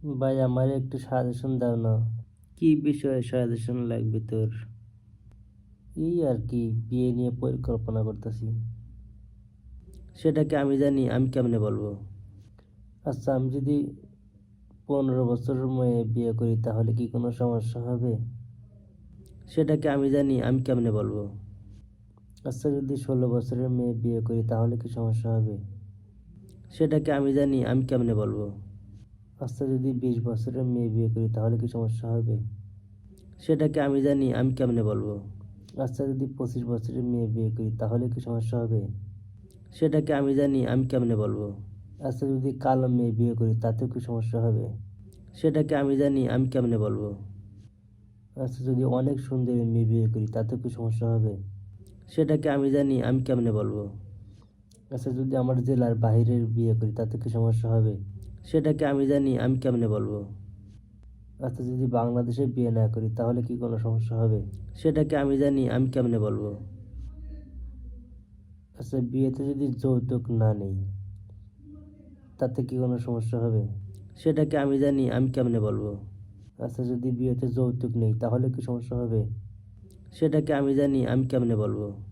ভাই আমার একটু সাজেশন দাও না। কি বিষয়ে সাজেশন লাগবে তোর? এই আর কি, বিয়ে নিয়ে পরিকল্পনা করতেছি। সেটাকে আমি জানি, আমি কেমনে বলবো? আচ্ছা, আমি যদি 15 বছরের মেয়ে বিয়ে করি তাহলে কি কোনো সমস্যা হবে? সেটাকে আমি জানি, আমি কেমনে বলবো? আচ্ছা, যদি 16 বছরের মেয়ে বিয়ে করি তাহলে কি সমস্যা হবে? সেটাকে আমি জানি, আমি কেমনে বলবো? আচ্ছা, যদি 20 বছরের মেয়ে বিয়ে করি তাহলে কি সমস্যা হবে? সেটাকে আমি জানি, আমি কেমনে বলবো? আচ্ছা, যদি 25 বছরের মেয়ে বিয়ে করি তাহলে কি সমস্যা হবে? সেটাকে আমি জানি, আমি কেমনে বলবো? আচ্ছা, যদি কালো মেয়ে বিয়ে করি তাতেও কি সমস্যা হবে? সেটাকে আমি জানি, আমি কেমনে বলবো? আচ্ছা, যদি অনেক সুন্দরী মেয়ে বিয়ে করি তাতেও কি সমস্যা হবে? সেটাকে আমি জানি, আমি কেমনে বলবো? আচ্ছা, যদি আমার জেলার বাইরের বিয়ে করি তাতে কি সমস্যা হবে? সেটাকে আমি জানি, আমি কেমনে বলবো? আচ্ছা, যদি বাংলাদেশে বিয়ে না করি তাহলে কি কোনো সমস্যা হবে? সেটাকে আমি জানি, আমি কেমনে বলবো? আচ্ছা, বিয়েতে যদি যৌতুক না নেই তাতে কি কোনো সমস্যা হবে? সেটাকে আমি জানি, আমি কেমনে বলবো? আচ্ছা, যদি বিয়েতে যৌতুক নেই তাহলে কি সমস্যা হবে? সেটাকে আমি জানি, আমি কেমনে বলবো?